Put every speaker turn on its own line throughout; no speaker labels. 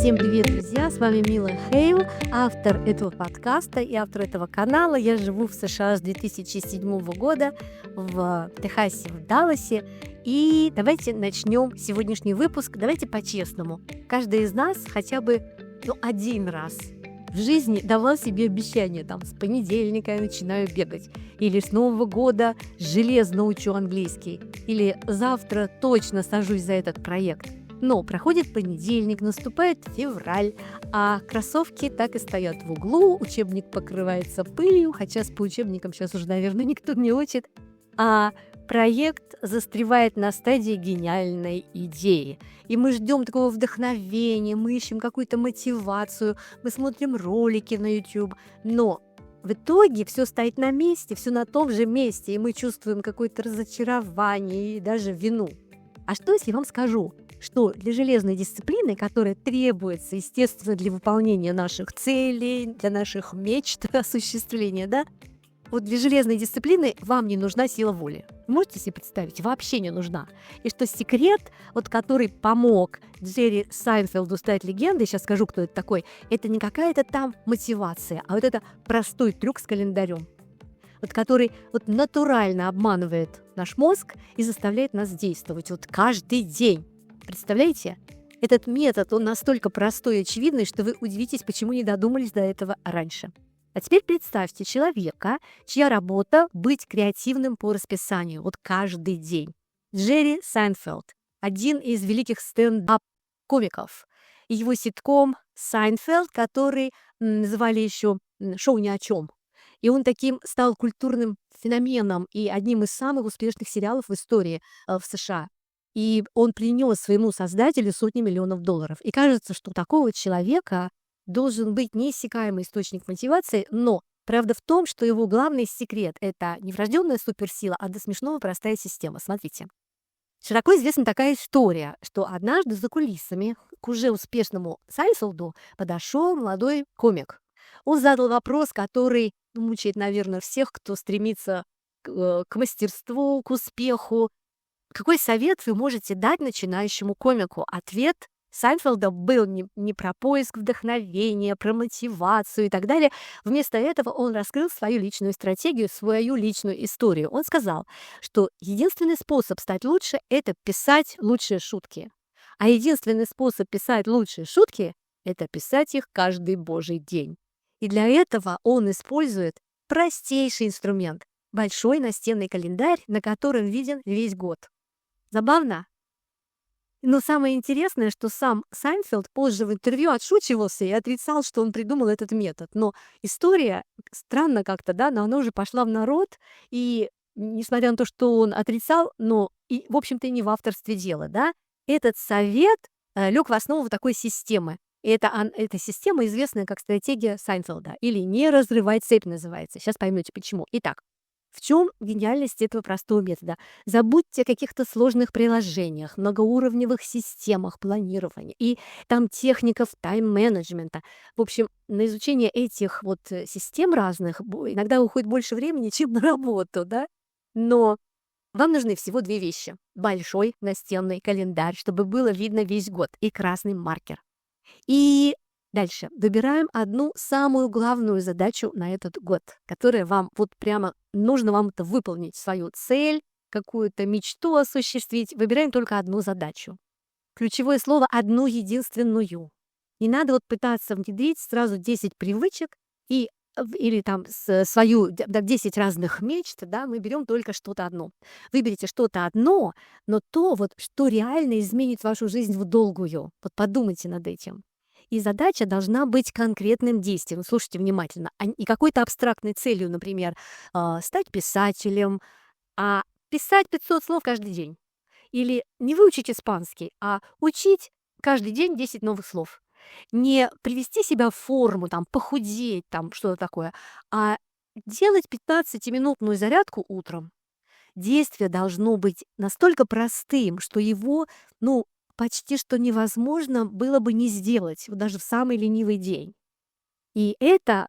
Всем привет, друзья! С вами Мила Хейл, автор этого подкаста и автор этого канала. Я живу в США с 2007 года в Техасе, в Далласе. И давайте начнем сегодняшний выпуск. Давайте по-честному. Каждый из нас хотя бы один раз в жизни давал себе обещание, с понедельника я начинаю бегать, или с Нового года железно учу английский, или завтра точно сажусь за этот проект. Но проходит понедельник, наступает февраль, а кроссовки так и стоят в углу, учебник покрывается пылью, хотя по учебникам сейчас уже, наверное, никто не учит, а проект застревает на стадии гениальной идеи. И мы ждем такого вдохновения, мы ищем какую-то мотивацию, мы смотрим ролики на YouTube, но в итоге все стоит на месте, все на том же месте, и мы чувствуем какое-то разочарование и даже вину. А что, если я вам скажу, что для железной дисциплины, которая требуется, естественно, для выполнения наших целей, для наших мечт, осуществления, вот для железной дисциплины вам не нужна сила воли. Можете себе представить? Вообще не нужна. И что секрет, который помог Джерри Сайнфелду стать легендой, сейчас скажу, кто это такой, это не какая-то там мотивация, а вот это простой трюк с календарем, который натурально обманывает наш мозг и заставляет нас действовать каждый день. Представляете? Этот метод, он настолько простой и очевидный, что вы удивитесь, почему не додумались до этого раньше. А теперь представьте человека, чья работа – быть креативным по расписанию, каждый день. Джерри Сайнфелд – один из великих стендап-комиков. И его ситком «Сайнфелд», который называли еще «Шоу ни о чем». И он таким стал культурным феноменом и одним из самых успешных сериалов в истории в США. И он принес своему создателю сотни миллионов долларов. И кажется, что у такого человека должен быть неиссякаемый источник мотивации, но правда в том, что его главный секрет – это не врожденная суперсила, а до смешного простая система. Смотрите. Широко известна такая история, что однажды за кулисами к уже успешному Сайнфелду подошел молодой комик. Он задал вопрос, который мучает, наверное, всех, кто стремится к мастерству, к успеху. Какой совет вы можете дать начинающему комику? Ответ Сайнфелда был не про поиск вдохновения, про мотивацию и так далее. Вместо этого он раскрыл свою личную стратегию, свою личную историю. Он сказал, что единственный способ стать лучше – это писать лучшие шутки. А единственный способ писать лучшие шутки – это писать их каждый божий день. И для этого он использует простейший инструмент – большой настенный календарь, на котором виден весь год. Забавно? Но самое интересное, что сам Сайнфелд позже в интервью отшучивался и отрицал, что он придумал этот метод. Но история, странно как-то, но она уже пошла в народ, и несмотря на то, что он отрицал, но, и, в общем-то, и не в авторстве дела, этот совет лег в основу такой системы. И эта система известная как стратегия Сайнфелда, или «не разрывай цепь» называется. Сейчас поймете, почему. Итак, в чем гениальность этого простого метода? Забудьте о каких-то сложных приложениях, многоуровневых системах планирования и техниках тайм-менеджмента. В общем, на изучение этих систем разных иногда уходит больше времени, чем на работу, Но вам нужны всего две вещи. Большой настенный календарь, чтобы было видно весь год, и красный маркер. И дальше выбираем одну самую главную задачу на этот год, которая вам прямо нужно вам это выполнить, свою цель, какую-то мечту осуществить. Выбираем только одну задачу. Ключевое слово «одну единственную». Не надо пытаться внедрить сразу 10 привычек или свою 10 разных мечт, мы берем только что-то одно. Выберите что-то одно, но то, что реально изменит вашу жизнь в долгую. Подумайте над этим. И задача должна быть конкретным действием. Слушайте внимательно. Не какой-то абстрактной целью, например, стать писателем, а писать 500 слов каждый день. Или не выучить испанский, а учить каждый день 10 новых слов. Не привести себя в форму, похудеть, что-то такое, а делать 15-минутную зарядку утром. Действие должно быть настолько простым, что его, почти что невозможно было бы не сделать, даже в самый ленивый день. И это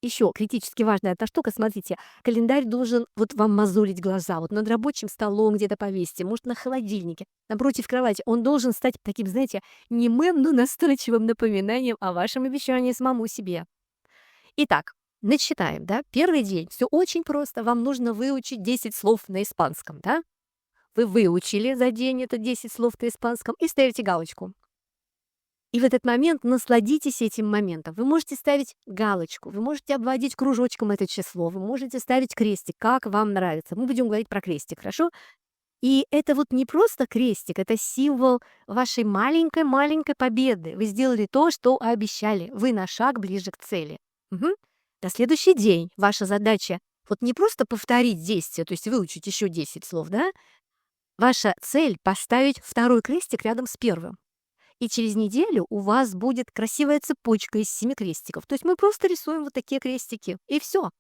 Еще критически важная эта штука, смотрите, календарь должен вот вам мозолить глаза, вот над рабочим столом где-то повесьте, может, на холодильнике, напротив кровати. Он должен стать таким, знаете, немым, но настойчивым напоминанием о вашем обещании самому себе. Итак, начинаем, да? Первый день. Все очень просто. Вам нужно выучить 10 слов на испанском, да? Вы выучили за день это 10 слов на испанском и ставите галочку. И в этот момент насладитесь этим моментом. Вы можете ставить галочку, вы можете обводить кружочком это число, вы можете ставить крестик, как вам нравится. Мы будем говорить про крестик, хорошо? И это вот не просто крестик, это символ вашей маленькой-маленькой победы. Вы сделали то, что обещали. Вы на шаг ближе к цели. Мгм. На следующий день ваша задача вот не просто повторить действие, то есть выучить еще 10 слов, да? Ваша цель — поставить второй крестик рядом с первым. И через неделю у вас будет красивая цепочка из 7 крестиков. То есть мы просто рисуем вот такие крестики, и все.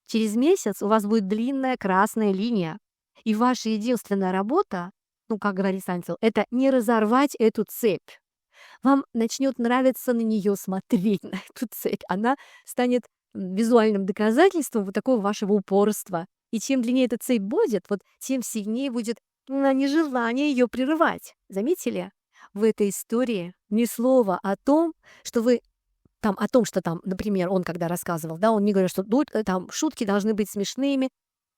Через месяц у вас будет длинная красная линия. И ваша единственная работа, ну, как говорит Сантил, это не разорвать эту цепь. Вам начнет нравиться на нее смотреть, на эту цепь. Она станет визуальным доказательством вот такого вашего упорства. И чем длиннее эта цепь будет, вот тем сильнее будет нежелание ее прерывать. Заметили? В этой истории ни слова о том, что вы там, о том, что там, например, он когда рассказывал, да, он не говорит, что ну, там шутки должны быть смешными.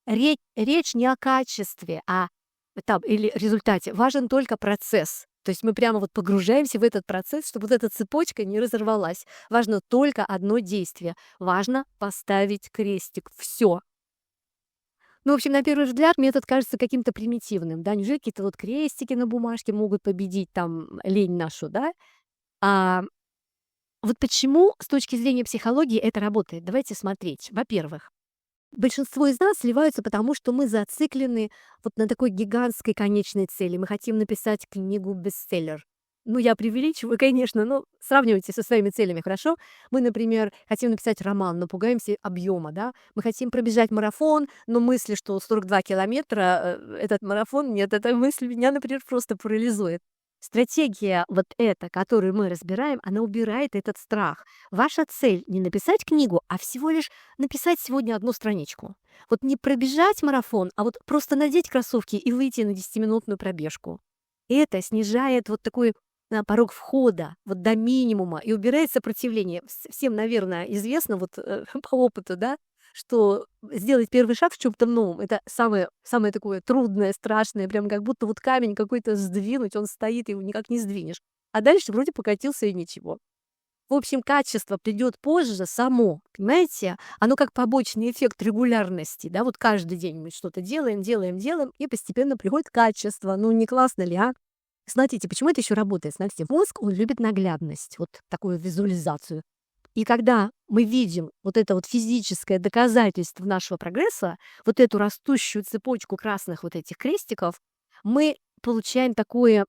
Речь не о качестве, а там, или результате. Важен только процесс. То есть мы прямо вот погружаемся в этот процесс, чтобы вот эта цепочка не разорвалась. Важно только одно действие. Важно поставить крестик. Все. Ну, в общем, на первый взгляд метод кажется каким-то примитивным, да, неужели какие-то вот крестики на бумажке могут победить там лень нашу, да? А вот почему с точки зрения психологии это работает? Давайте смотреть. Во-первых, большинство из нас сливаются, потому что мы зациклены вот на такой гигантской конечной цели. Мы хотим написать книгу-бестселлер. Ну, я преувеличиваю, конечно, но сравнивайте со своими целями, хорошо? Мы, например, хотим написать роман, но пугаемся объема, да? Мы хотим пробежать марафон, но мысли, что 42 километра, этот марафон, нет, эта мысль меня, например, просто парализует. Стратегия вот эта, которую мы разбираем, она убирает этот страх. Ваша цель не написать книгу, а всего лишь написать сегодня одну страничку. Вот не пробежать марафон, а вот просто надеть кроссовки и выйти на 10-минутную пробежку. Это снижает вот такой порог входа вот до минимума и убирает сопротивление. Всем, наверное, известно вот по опыту, да, что сделать первый шаг в чем-то новом — это самое такое трудное, страшное, прям как будто вот камень какой-то сдвинуть, он стоит, его никак не сдвинешь. А дальше вроде покатился и ничего. В общем, качество придет позже само, понимаете? Оно как побочный эффект регулярности, да, вот каждый день мы что-то делаем, и постепенно приходит качество. Ну, не классно ли, а? Смотрите, почему это еще работает? Смотрите, мозг, он любит наглядность, вот такую визуализацию. И когда мы видим вот это вот физическое доказательство нашего прогресса, вот эту растущую цепочку красных вот этих крестиков, мы получаем такое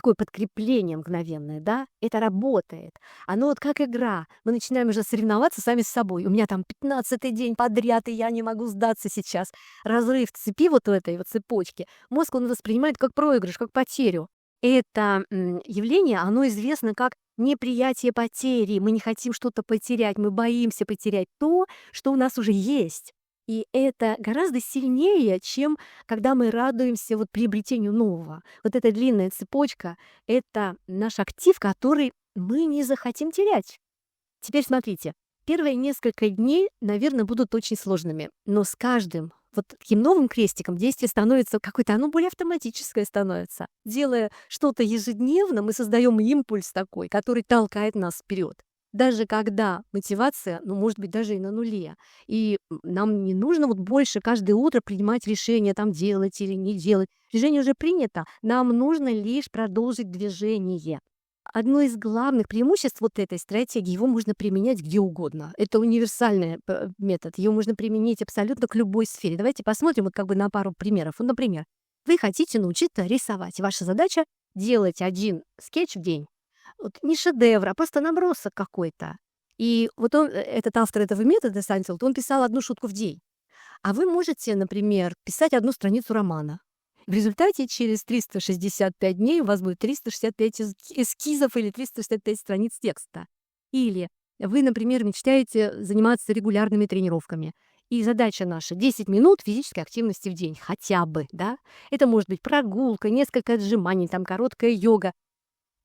подкрепление мгновенное, да, это работает. Оно вот как игра. Мы начинаем уже соревноваться сами с собой. У меня там 15-й день подряд, и я не могу сдаться сейчас. Разрыв цепи вот в этой вот цепочке. Мозг, он воспринимает как проигрыш, как потерю. Это явление, оно известно как неприятие потери. Мы не хотим что-то потерять, мы боимся потерять то, что у нас уже есть. И это гораздо сильнее, чем когда мы радуемся вот приобретению нового. Вот эта длинная цепочка — это наш актив, который мы не захотим терять. Теперь смотрите, первые несколько дней, наверное, будут очень сложными, но с каждым вот таким новым крестиком действие становится какое-то, оно более автоматическое становится. Делая что-то ежедневно, мы создаем импульс такой, который толкает нас вперед. Даже когда мотивация, ну, может быть, даже и на нуле. И нам не нужно вот больше каждое утро принимать решение, там, делать или не делать. Решение уже принято. Нам нужно лишь продолжить движение. Одно из главных преимуществ вот этой стратегии, его можно применять где угодно. Это универсальный метод. Его можно применить абсолютно к любой сфере. Давайте посмотрим вот как бы на пару примеров. Вот, например, вы хотите научиться рисовать. Ваша задача — делать один скетч в день. Вот не шедевр, а просто набросок какой-то. И вот он, этот автор этого метода, Сайнфелд, он писал одну шутку в день. А вы можете, например, писать одну страницу романа. В результате через 365 дней у вас будет 365 эскизов или 365 страниц текста. Или вы, например, мечтаете заниматься регулярными тренировками. И задача наша 10 минут физической активности в день хотя бы, да. Это может быть прогулка, несколько отжиманий, там короткая йога.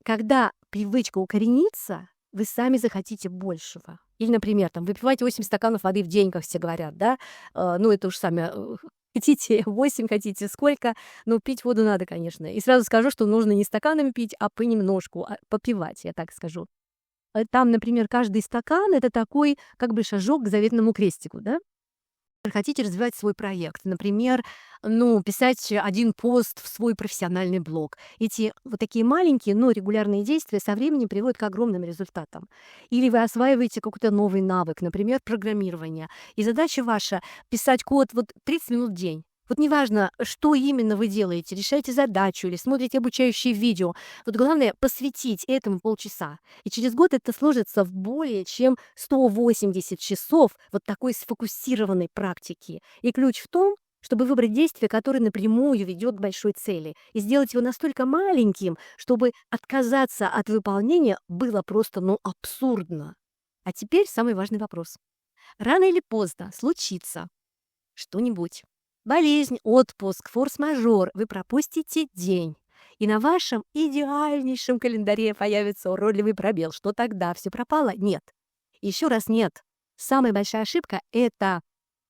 Когда привычка укоренится, вы сами захотите большего. Или, например, там выпивать 8 стаканов воды в день, как все говорят, да. Ну, это уж сами хотите 8, хотите сколько, но пить воду надо, конечно. И сразу скажу, что нужно не стаканами пить, а понемножку, попивать, я так скажу. Там, например, каждый стакан — это такой как бы шажок к заветному крестику, да. Хотите развивать свой проект, например, ну, писать один пост в свой профессиональный блог. Эти вот такие маленькие, но регулярные действия со временем приводят к огромным результатам. Или вы осваиваете какой-то новый навык, например, программирование. И задача ваша — писать код вот 30 минут в день. Вот неважно, что именно вы делаете, решаете задачу или смотрите обучающие видео. Вот главное — посвятить этому полчаса. И через год это сложится в более чем 180 часов вот такой сфокусированной практики. И ключ в том, чтобы выбрать действие, которое напрямую ведет к большой цели, и сделать его настолько маленьким, чтобы отказаться от выполнения было просто, ну, абсурдно. А теперь самый важный вопрос. Рано или поздно случится что-нибудь. Болезнь, отпуск, форс-мажор. Вы пропустите день. И на вашем идеальнейшем календаре появится уродливый пробел. Что тогда? Все пропало? Нет. Еще раз нет. Самая большая ошибка — это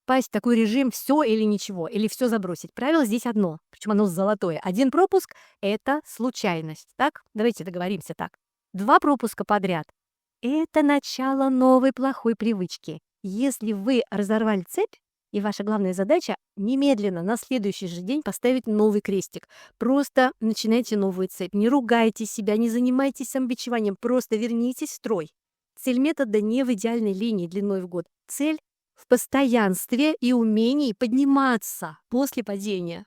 пасть в такой режим «все или ничего», или «все забросить». Правило здесь одно, причем оно золотое. Один пропуск — это случайность. Так? Давайте договоримся так. 2 пропуска подряд — это начало новой плохой привычки. Если вы разорвали цепь, и ваша главная задача — немедленно на следующий же день поставить новый крестик. Просто начинайте новую цепь. Не ругайте себя, не занимайтесь самобичеванием, просто вернитесь в строй. Цель метода не в идеальной линии длиной в год. Цель в постоянстве и умении подниматься после падения.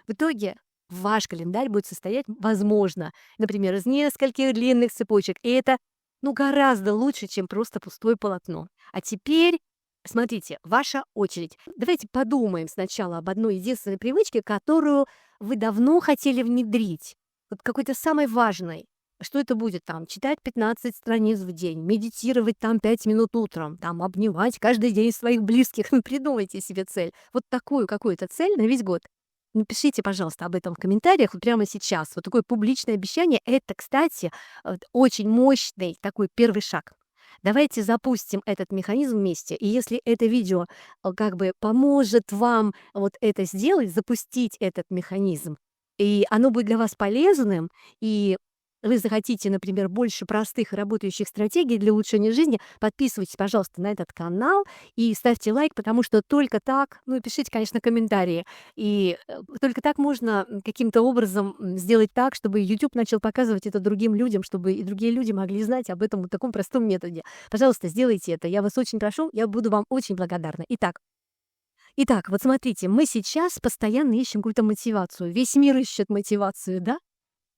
В итоге ваш календарь будет состоять, возможно, например, из нескольких длинных цепочек. И это, ну, гораздо лучше, чем просто пустое полотно. А теперь смотрите, ваша очередь. Давайте подумаем сначала об одной единственной привычке, которую вы давно хотели внедрить. Вот какой-то самой важной. Что это будет там? Читать 15 страниц в день, медитировать там 5 минут утром, там обнимать каждый день своих близких. Ну, придумайте себе цель. Вот такую какую-то цель на весь год. Напишите, пожалуйста, об этом в комментариях вот прямо сейчас. Вот такое публичное обещание — это, кстати, очень мощный такой первый шаг. Давайте запустим этот механизм вместе. И если это видео как бы поможет вам вот это сделать, запустить этот механизм, и оно будет для вас полезным, и вы захотите, например, больше простых и работающих стратегий для улучшения жизни, подписывайтесь, пожалуйста, на этот канал и ставьте лайк, потому что только так, ну и пишите, конечно, комментарии, и только так можно каким-то образом сделать так, чтобы YouTube начал показывать это другим людям, чтобы и другие люди могли знать об этом вот таком простом методе. Пожалуйста, сделайте это, я вас очень прошу, я буду вам очень благодарна. Итак, вот смотрите, мы сейчас постоянно ищем какую-то мотивацию. Весь мир ищет мотивацию, да?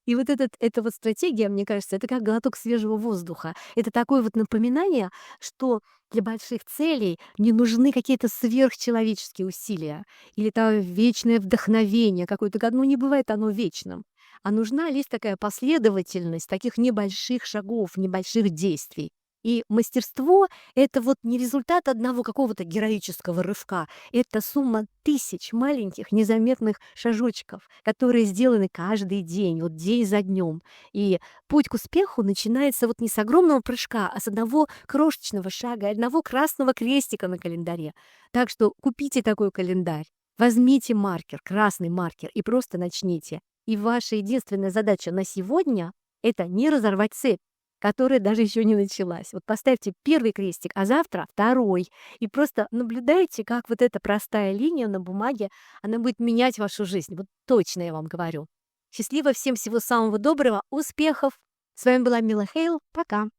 И вот эта вот стратегия, мне кажется, это как глоток свежего воздуха. Это такое вот напоминание, что для больших целей не нужны какие-то сверхчеловеческие усилия или там вечное вдохновение какое-то. Ну, не бывает оно вечным. А нужна лишь такая последовательность таких небольших шагов, небольших действий. И мастерство — это вот не результат одного какого-то героического рывка. Это сумма тысяч маленьких незаметных шажочков, которые сделаны каждый день, вот день за днем. И путь к успеху начинается вот не с огромного прыжка, а с одного крошечного шага, одного красного крестика на календаре. Так что купите такой календарь, возьмите маркер, красный маркер, и просто начните. И ваша единственная задача на сегодня — это не разорвать цепь, которая даже еще не началась. Вот поставьте первый крестик, а завтра второй. И просто наблюдайте, как вот эта простая линия на бумаге, она будет менять вашу жизнь. Вот точно я вам говорю. Счастливо всем, всего самого доброго, успехов! С вами была Мила Хейл. Пока!